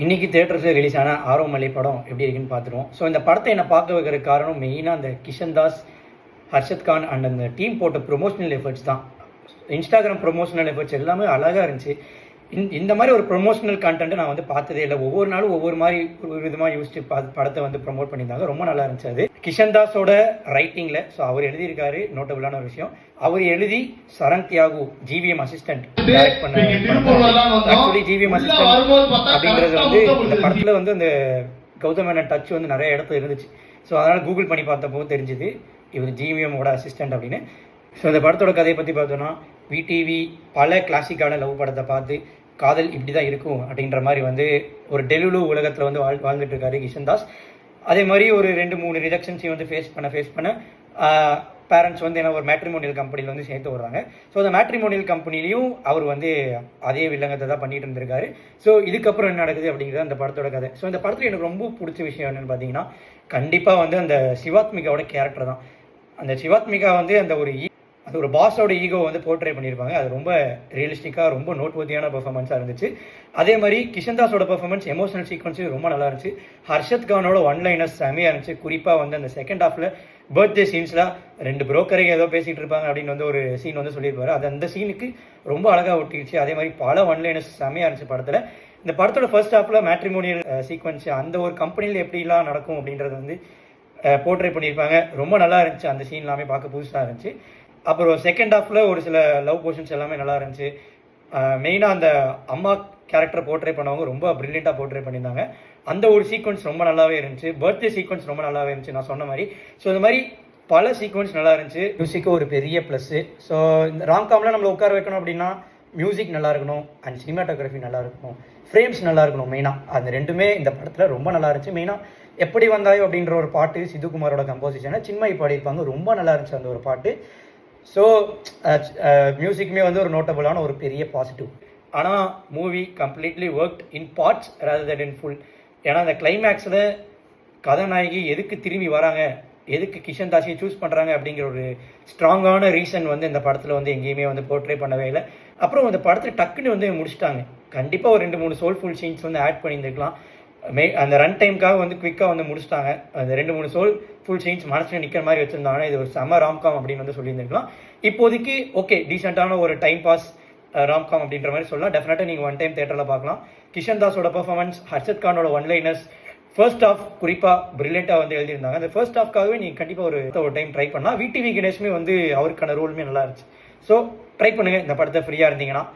இன்றைக்கி தேட்டர்ஸில் ரிலீஸ் ஆன ஆரோமலை படம் எப்படி இருக்குன்னு பார்த்துருவோம். ஸோ இந்த படத்தை என்னை பார்க்க வைக்கிறதுக்கு காரணம் மெயினாக அந்த கிஷன் தாஸ், ஹர்ஷத் கான் அண்ட் அந்த டீம் போட்ட ப்ரொமோஷனல் எஃபர்ட்ஸ் தான். இன்ஸ்டாகிராம் ப்ரொமோஷனல் எஃபர்ட்ஸ் எல்லாமே அழகாக இருந்துச்சு. இந்த மாதிரி ஒரு ப்ரொமோஷனல் கண்டென்ட் நான் பார்த்ததே இல்லை. ஒவ்வொரு நாளும் ஒவ்வொரு மாதிரி ஒரு விதமாக யோசிச்சு படத்தை ப்ரொமோட் பண்ணியிருந்தாங்க. ரொம்ப நல்லா இருந்துச்சு. அது கிஷன் தாஸோட ரைட்டிங்கில். ஸோ அவர் எழுதியிருக்காரு. நோட்டபுளான ஒரு விஷயம், அவர் எழுதி சரண் தியாகு ஜிவிஎம் அசிஸ்டன்ட் டைரக்ட் பண்ண. ஆக்சுவலி ஜிவிஎம் அசிஸ்டன்ட் அப்படின்றது இந்த படத்தில் அந்த கௌதம் மேனன் டச் நிறைய இடத்துல இருந்துச்சு. ஸோ அதனால் கூகுள் பண்ணி பார்த்தப்போ தெரிஞ்சுது இவர் ஜிவிஎம்மோட அசிஸ்டன்ட் அப்படின்னு. ஸோ இந்த படத்தோட கதையை பற்றி பார்த்தோன்னா, விடிவி பல கிளாசிக்கான லவ் படத்தை பார்த்து காதல் இப்படி தான் இருக்கும் அப்படின்ற மாதிரி ஒரு டெலுலு உலகத்தில் வாழ்ந்துட்டு இருக்காரு கிஷன் தாஸ். அதே மாதிரி ஒரு 2-3 ரிஜெக்ஷன்ஸையும் ஃபேஸ் பண்ண பேரண்ட்ஸ் என்ன ஒரு மேட்ரிமோனியல் கம்பெனியில் சேர்த்து விடுறாங்க. ஸோ அந்த மேட்ரிமோனியல் கம்பெனிலையும் அவர் அதே வில்லங்கத்தை தான் பண்ணிட்டு இருந்திருக்காரு. ஸோ இதுக்கப்புறம் என்ன நடக்குது அப்படிங்கிறது அந்த படத்தோட கதை. ஸோ இந்த படத்தில் எனக்கு ரொம்ப பிடிச்ச விஷயம் என்னென்னு பார்த்தீங்கன்னா, கண்டிப்பாக அந்த சிவாத்மிகாவோட கேரக்டர் தான். அந்த சிவாத்மிகா அது ஒரு பாஸோட ஈகோ போர்ட்ரே பண்ணியிருப்பாங்க. அது ரொம்ப ரியலிஸ்டிக்காக ரொம்ப நோட்வர்த்தியான பெர்ஃபார்மன்ஸாக இருந்துச்சு. அதே மாதிரி கிஷன் தாஸோட பெர்ஃபார்மன்ஸ் எமோஷனல் சீக்வன்ஸும் ரொம்ப நல்லா இருந்துச்சு. ஹர்ஷத் கானோட ஒன்லைனர்ஸ் செமையாக இருந்துச்சு. குறிப்பாக அந்த செகண்ட் ஹாஃபில் பர்த்டே சீன்ஸில் 2 புரோக்கரையும் ஏதோ பேசிகிட்டு இருப்பாங்க அப்படின்னு ஒரு சீன் சொல்லியிருப்பாரு. அது அந்த சீனுக்கு ரொம்ப அழகாக ஒட்டிடுச்சு. அதே மாதிரி பல ஒன்லைனர்ஸ் செமையாக இருந்துச்சு படத்தில். இந்த படத்தோட ஃபர்ஸ்ட் ஹாஃபில் மேட்ரிமோனியல் சீக்வன்ஸ் அந்த ஒரு கம்பெனியில் எப்படிலாம் நடக்கும் அப்படின்றது போர்ட்ரே பண்ணியிருப்பாங்க. ரொம்ப நல்லா இருந்துச்சு. அந்த சீன் எல்லாமே பார்க்க புதுசாக இருந்துச்சு. அப்புறம் செகண்ட் ஹாஃபில் ஒரு சில லவ் போர்ஷன்ஸ் எல்லாமே நல்லா இருந்துச்சு. மெயினாக அந்த அம்மா கேரக்டர் போர்ட்ரே பண்ணவங்க ரொம்ப ப்ரில்லியண்ட்டாக போர்ட்ரே பண்ணியிருந்தாங்க. அந்த ஒரு சீக்வன்ஸ் ரொம்ப நல்லாவே இருந்துச்சு. பர்த்டே சீக்வன்ஸ் ரொம்ப நல்லாவே இருந்துச்சு நான் சொன்ன மாதிரி. ஸோ இந்த மாதிரி பல சீக்வன்ஸ் நல்லா இருந்துச்சு. மியூசிக்கு ஒரு பெரிய ப்ளஸ்ஸு. ஸோ இந்த ராம்காமில் நம்மளை உட்கார வைக்கணும் அப்படின்னா மியூசிக் நல்லா இருக்கணும் அண்ட் சினிமாட்டோகிராஃபி நல்லா இருக்கணும், ஃப்ரேம்ஸ் நல்லா இருக்கணும். மெயினாக அந்த ரெண்டுமே இந்த படத்தில் ரொம்ப நல்லா இருந்துச்சு. மெயினாக எப்படி வந்தாயோ அப்படின்ற ஒரு பாட்டு சித்துக்குமாரோட கம்போசிஷனை சின்மயி பாடியிருப்பாங்க. ரொம்ப நல்லா இருந்துச்சு அந்த ஒரு பாட்டு. ஸோ மியூசிக்குமே ஒரு நோட்டபுளான ஒரு பெரிய பாசிட்டிவ். ஆனால் movie completely worked in parts rather then in full. ஏன்னா அந்த கிளைமேக்ஸில் கதாநாயகி எதுக்கு திரும்பி வராங்க, எதுக்கு கிஷன் தாஸியை சூஸ் பண்ணுறாங்க அப்படிங்கிற ஒரு ஸ்ட்ராங்கான ரீசன் இந்த படத்தில் எங்கேயுமே போர்ட்ரே பண்ணவே இல்லை. அப்புறம் அந்த படத்தில் டக்குன்னு முடிச்சிட்டாங்க. கண்டிப்பாக ஒரு 2-3 சோல்ஃபுல் சீன்ஸ் ஆட் பண்ணியிருந்துருக்கலாம். அந்த ரன் டைமுக்காக குவிக்காக முடிச்சிட்டாங்க. அந்த 2-3 ஃபுல் சீன்ஸ் மனசில் நிற்கிற மாதிரி வச்சுருந்தாங்க. இது ஒரு செம்ம ராம்காம் அப்படின்னு சொல்லியிருந்துருக்கலாம். இப்போதைக்கு ஓகே, டீசெண்டான ஒரு டைம் பாஸ் ராம்காம் அப்படின்ற மாதிரி சொல்லலாம். டெஃபினட்டாக நீங்கள் ஒன் டைம் தேட்டரில் பார்க்கலாம். கிஷன் தாஸோட பர்ஃபார்மன்ஸ், ஹர்ஷத் கானோட ஒன்லைனர்ஸ், ஃபர்ஸ்ட் ஹாஃப் குறிப்பாக ப்ரில்லியண்ட்டாக எழுதியிருந்தாங்க. அந்த ஃபர்ஸ்ட் ஹாஃப்காகவே நீங்கள் கண்டிப்பாக ஒரு டைம் ட்ரை பண்ணலாம். விடிவி கணேஷ்மே அவருக்கான ரோலுமே நல்லா இருந்துச்சு. ஸோ ட்ரை பண்ணுங்கள் இந்த படத்தை ஃப்ரீயாக இருந்தீங்கன்னா.